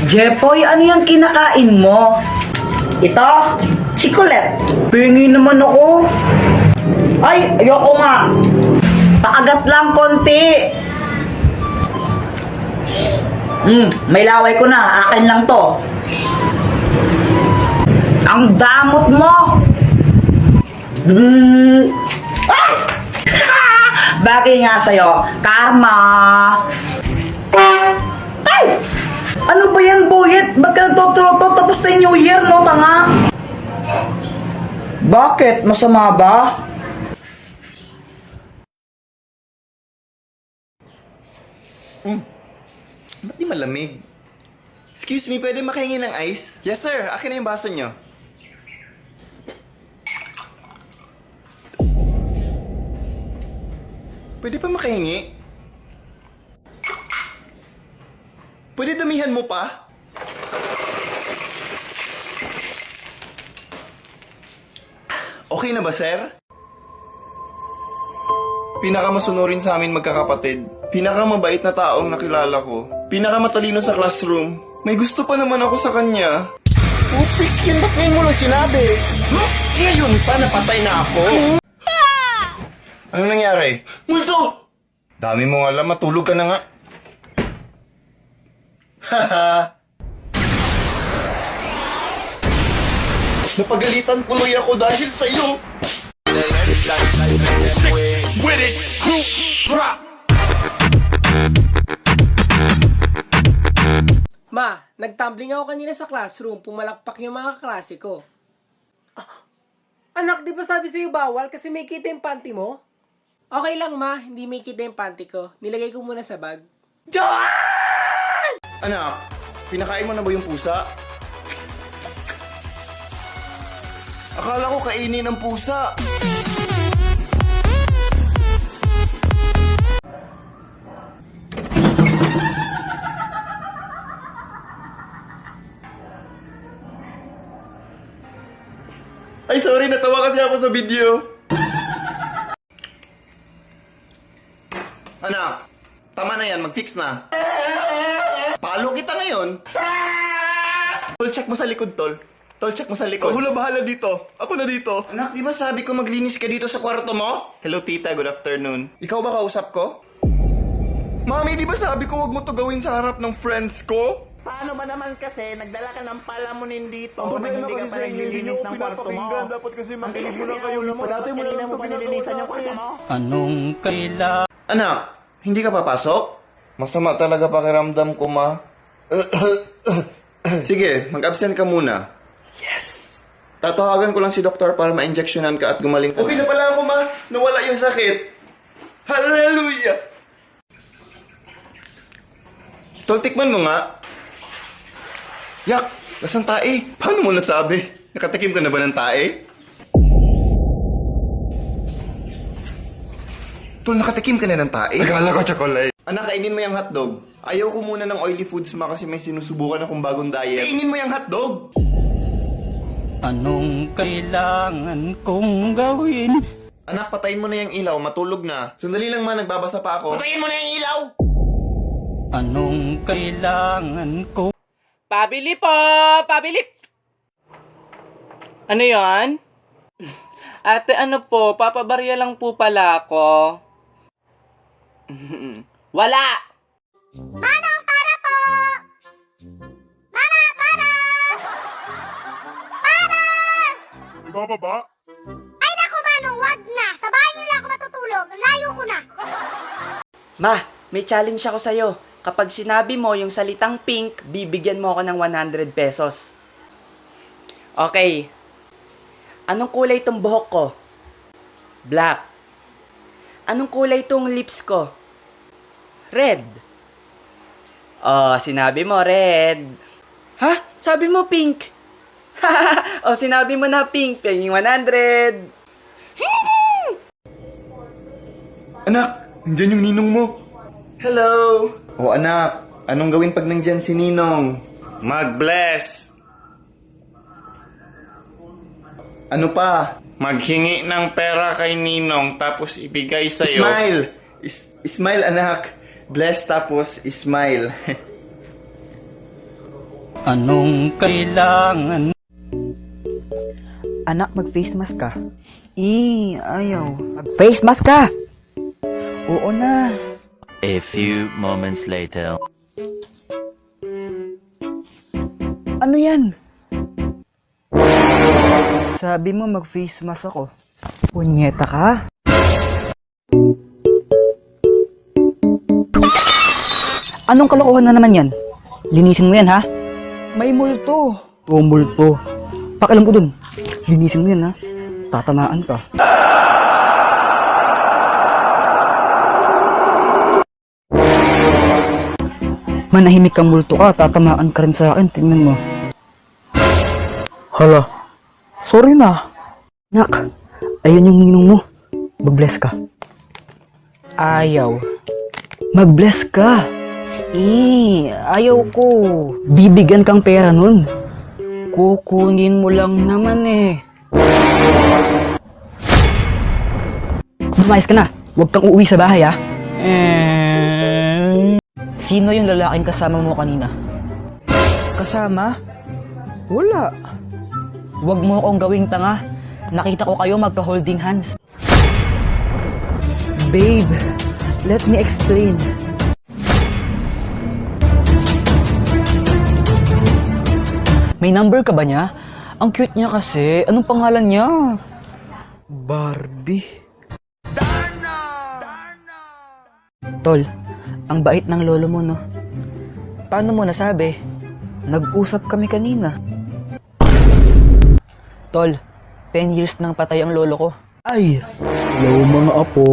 Jepoy, ano yung kinakain mo? Ito? Chikolet. Pingi naman ako. Ay, ayoko nga. Paagat lang konti. May laway ko na. Akin lang to. Ang damot mo. Ah! Bagay nga sa'yo. Karma. Ay! Ano ba yan, Boyet? Ba't ka nagtututo? Tapos na yung New Year, no, tanga? Bakit? Masama ba? Ba't di malamig? Excuse me, pwede makahingi ng ice? Yes sir, akin na yung baso nyo. Pwede pa makahingi? Pwede damihan mo pa? Okay na ba, sir? Pinakamasunurin sa amin magkakapatid. Pinakamabait na taong nakilala ko. Pinakamatalino sa classroom. May gusto pa naman ako sa kanya. Upik, yan ba't ngayon mo lang sinabi? Ngayon pa, napatay na ako. Ano nangyari? Multo! Dami mong alam, matulog ka na nga. Haha. Napagalitan tuloy ako dahil sa iyo. With it, group drop. Ma, nagtumbling ako kanina sa classroom, pumalakpak yung mga kaklase ko. Anak, di ba sabi sa'yo bawal kasi may kita yung panty mo? Okay lang ma, hindi may kita yung panty ko. Nilagay ko muna sa bag. Anak, pinakain mo na ba yung pusa? Akala ko kainin ang pusa. Ay, sorry, natawa kasi ako sa video. Anak, tama na yan, mag-fix na. Palo kita ngayon. Tol, check mo sa likod, Tol. Tol, check mo sa likod. Ako na bahala dito. Ako na dito. Anak, di ba sabi ko maglinis ka dito sa kwarto mo? Hello, tita. Good afternoon. Ikaw ba kausap ko? Mami, di ba sabi ko wag mo to gawin sa harap ng friends ko? Paano ba naman kasi nagdala ka ng palamunin dito na hindi ka pa naglilinis ng kwarto mo? Dapat kasi Ang bilis kasi ang ulo mo, dapat kanina mo pa nilinisan yung kwarto mo? Anong kailangan? Anak, hindi ka papasok? Masama talaga pakiramdam ko, ma. Sige, mag-absent ka muna. Yes! Tatawagan ko lang si doktor para ma-injectionan ka at gumaling ka. Okay na pala ako, ma. Nawala yung sakit. Hallelujah! Tol, tikman mo nga. Yak! Lasang tae? Paano mo nasabi? Nakatikim ka na ba ng tae? Tol, nakatikim ka na ng tae? Nagala ko chocolate. Anak, kainin mo yung hotdog. Ayaw ko muna ng oily foods, ma, kasi may sinusubukan akong bagong diet. Kainin mo yung hotdog! Anong kailangan kong gawin? Anak, patayin mo na yung ilaw. Matulog na. Sandali lang, ma. Nagbabasa pa ako. Patayin mo na yung ilaw! Anong kailangan ko? Pabili po! Pabili! Ano yon? Ate, ano po? Papabarya lang po pala ako. Wala! Manong, para po! Mama, para! Para! Ibababa? Ay naku, Manong, wag na! Sa bahay niyo lang ako matutulog. Layo ko na. Ma, may challenge ako sa'yo. Kapag sinabi mo yung salitang pink, bibigyan mo ako ng 100 pesos. Okay. Anong kulay itong buhok ko? Black. Anong kulay itong lips ko? Red. Oh, sinabi mo red. Ha? Sabi mo pink. Oh, sinabi mo na pink. Pinging 100. Anak, nandyan yung ninong mo. Hello! O anak, anong gawin pag nandyan si Ninong? Mag-bless! Ano pa? Maghingi ng pera kay Ninong tapos ibigay sa'yo. Smile! Smile, anak. Bless tapos smile. Anong kailangan? Anak, mag-face mask ka. Ayaw. Mag-face mask ka! Oo na. A few moments later. Ano yan? Sabi mo mag-face mask ako. Punyeta ka? Anong kalokohan na naman yan? Linisin mo yan, ha? May multo. Multo. Pakialam ko dun. Linisin mo yan, ha? Tatamaan ka. Manahimik kang multo ka, tatamaan ka rin sa akin, tingnan mo. Hala, sorry na. Nak, ayun yung ninong mo. Mag-bless ka. Ayaw. Mag-bless ka. Ayaw ko. Bibigyan kang pera nun. Kukunin mo lang naman eh. Lumayas ka na. Huwag kang uuwi sa bahay, ah. Sino yung lalaking kasama mo kanina? Kasama? Wala. Huwag mo akong gawing tanga. Nakita ko kayo magka-holding hands. Babe, let me explain. May number ka ba niya? Ang cute niya kasi. Anong pangalan niya? Barbie. Tol, ang bait ng lolo mo, no? Paano mo nasabi? Nag-usap kami kanina. Tol, 10 years nang patay ang lolo ko. Ay, hello mga apo.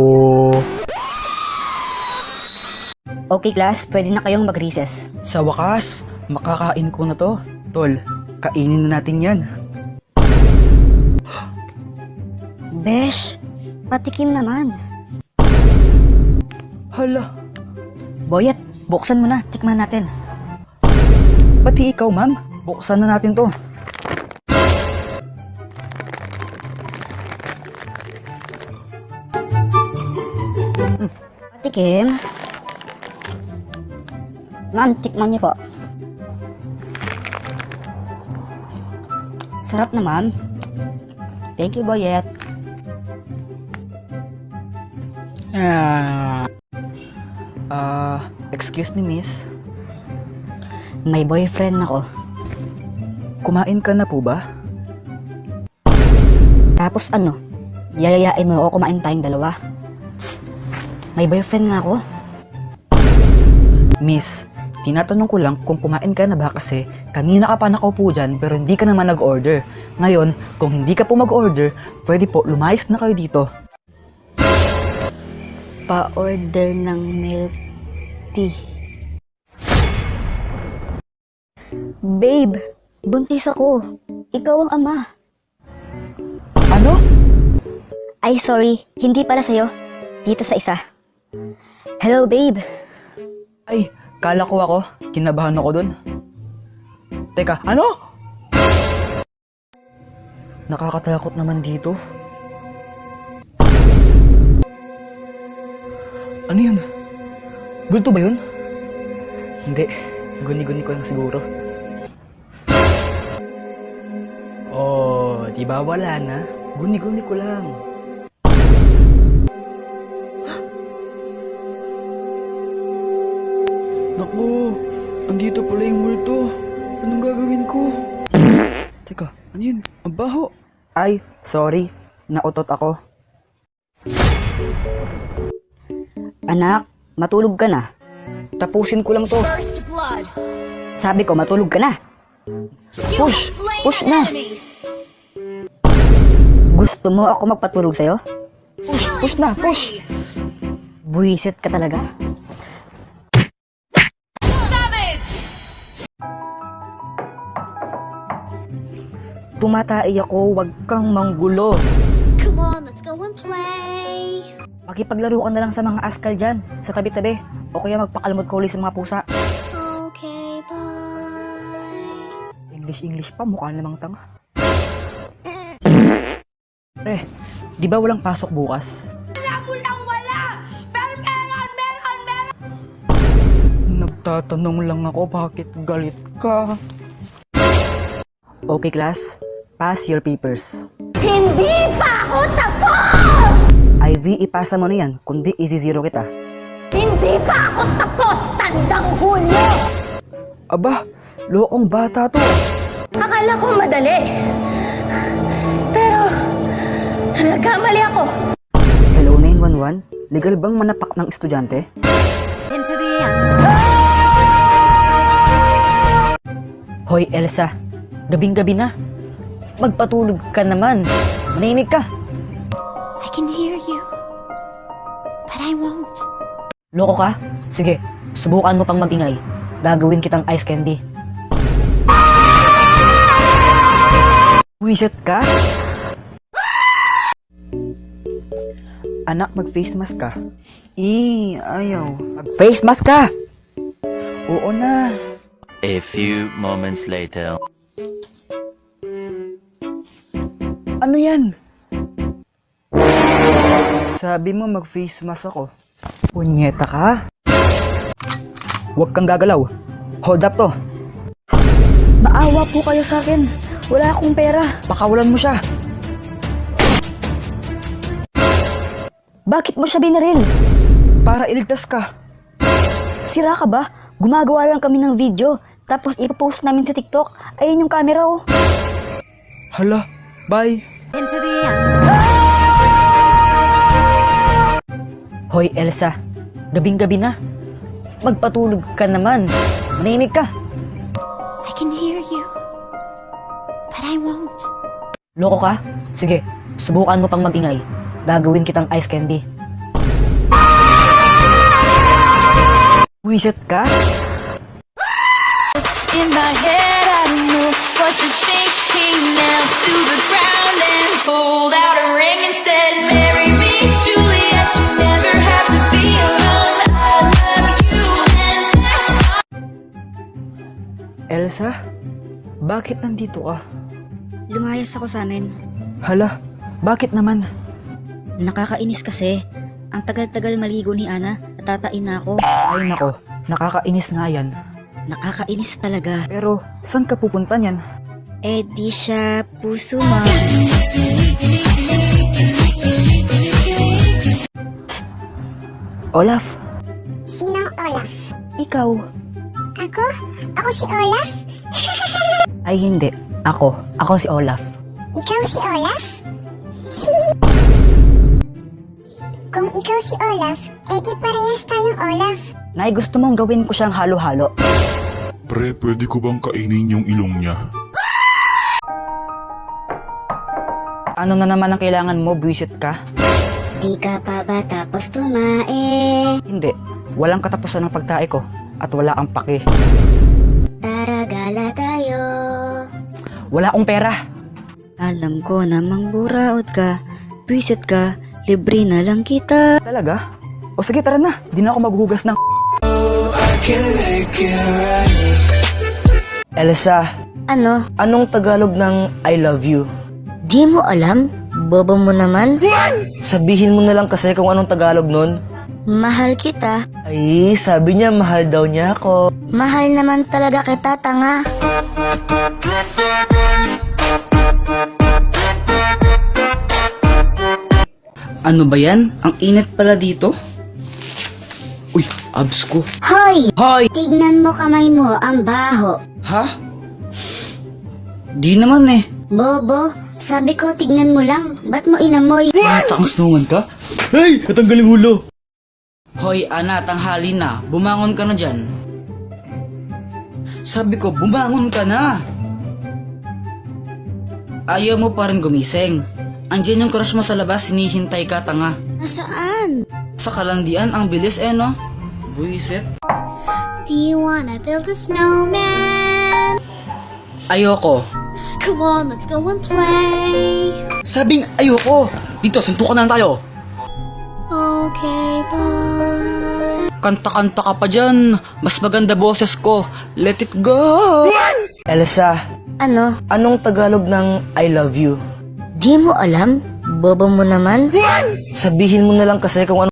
Okay class, pwede na kayong mag-recess. Sa wakas, makakain ko na to. Tol, kainin na natin yan. Besh, patikim naman. Hala, Boyet, buksan mo na, tikman natin. pati ikaw, ma'am. Buksan na natin to. Patikim. Ma'am, tikman niyo po. Sarap na, ma'am. Thank you, Boyet. Excuse me, miss. May boyfriend ako. Kumain ka na po ba? Tapos ano, yayayain mo ako kumain tayong dalawa. May boyfriend nga ako. Miss, tinatanong ko lang kung kumain ka na ba kasi kanina ka pa nakaupo dyan pero hindi ka naman nag-order. Ngayon, kung hindi ka po mag-order, pwede po lumayas na kayo dito. Pa-order ng milk tea. Babe, buntis ako. Ikaw ang ama. Ano? Ay, sorry. Hindi para sa'yo. Dito sa isa. Hello, babe. Ay, kala ko ako. Kinabahan ako dun. Teka, ano? Nakakatakot naman dito. Ano yun? Bulto ba yun? Hindi. Guni-guni ko lang siguro. Oh, di ba wala na? Guni-guni ko lang. Naku, andito pala yung multo. Anong gagawin ko? Teka, ano yun? Ang baho. Ay, sorry. Nautot ako. Anak, matulog ka na. Tapusin ko lang to. Sabi ko, matulog ka na. Push! Push na! Gusto mo ako magpatulog sa'yo? Push! Push na! Push! Buwisit ka talaga. Tumatai ako, wag kang manggulo. Come on, let's go and play. Makipaglaro ka na lang sa mga askal dyan, sa tabi-tabi. O kaya magpakalmot ka uli sa mga pusa. Okay, bye. English pa, mukha namang tanga. Di ba walang pasok bukas? Nagtatanong lang ako bakit galit ka. Okay, class. Pass your papers. Hindi pa ako tapos! Ivy, ipasa mo na yan, kundi isi-zero kita. Hindi pa ako tapos! Tandang Hulyo! Aba, lokong bata to. Akala ko madali. Pero, nagkamali ako. Hello, 911? Legal bang manapak ng estudyante? Hoy, Elsa. Gabing-gabi na. Magpatulog ka naman. Manahimik ka. I can hear you. But I won't. Loko ka? Sige, subukan mo pang magingay. Gagawin kitang ice candy. Wiset ka? Anak, mag-face mask ka. Ayaw. Mag-face mask ka! Oo na. A few moments later. Ano yan? Sabi mo mag-face mask ako. Punyeta ka? Huwag kang gagalaw. Hold up to. Maawa po kayo sa akin. Wala akong pera. Pakawalan mo siya. Bakit mo siya binaril? Para iligtas ka. Sira ka ba? Gumagawa lang kami ng video. Tapos ipopost namin sa TikTok. Ayun yung camera oh. Hala, bye. Hoy, Elsa. Gabing-gabi na. Magpatulog ka naman. Manahimik ka. I can hear you. But I won't. Loko ka? Sige, subukan mo pang magingay. Gagawin kitang ice candy. Wiset ka? In my head, I don't know what you're thinking. Knelt to the ground and pulled out a ring and said, "Marry me, Juliet. You never have to be alone. I love you, and that's all." Elsa? Bakit nandito ka? Lumayas ako sa amin. Hala, bakit naman? Nakakainis kasi. Ang tagal-tagal maligo ni Ana, natatain na ako. Ay nako, nakakainis nga yan. Nakakainis talaga. Pero, saan ka pupunta niyan? Eh di siya puso mo. Olaf, Sinong Olaf? Ikaw. Ako? Ako si Olaf? ay hindi. Ako si Olaf. Ikaw si Olaf? Kung ikaw si Olaf, edi parehas tayong Olaf. Nay, gusto mong gawin ko siyang halo-halo. Pre, pwede ko bang kainin yung ilong niya? Ano na naman ang kailangan mo, buwisit ka? Di ka pa ba tapos tumae? Hindi. Walang katapusan ng pagtae ko. At wala kang pake. Tara, gala tayo. Wala akong pera. Alam ko namang buraot ka. Pwisit ka. Libre na lang kita. Talaga? O sige, tara na. Di na ako maghuhugas ng... Elsa, Ano? anong Tagalog ng I love you? Di mo alam? Bobo mo naman? Sabihin mo na lang kasi kung anong Tagalog nun. Mahal kita. Ay, sabi niya mahal daw niya ako. Mahal naman talaga kita, tanga. Ano ba yan? Ang init pala dito. Uy, abs ko. Hoy! Hoy! Tignan mo kamay mo, ang baho. Ha? Di naman eh. Bobo, sabi ko tignan mo lang. Ba't mo inamoy? Tangas naman ka? Hey! Natanggaling ulo! Hoy, Ana, tanghali na. Bumangon ka na dyan. Sabi ko, bumangon ka na! Ayaw mo pa rin gumising. Andiyan yung crush mo sa labas, hinihintay ka, tanga. Nasaan? Sa kalandian, ang bilis no? Buisit. Do you wanna build a snowman? Ayoko. Come on, let's go and play. Sabing ayoko! Dito, suntukan na lang tayo. Okay, bye. Kanta-kanta ka pa dyan. Mas maganda boses ko. Let it go! Elsa, Ano? anong Tagalog ng I love you? Di mo alam? Bobo mo naman? Sabihin mo na lang kasi kung ano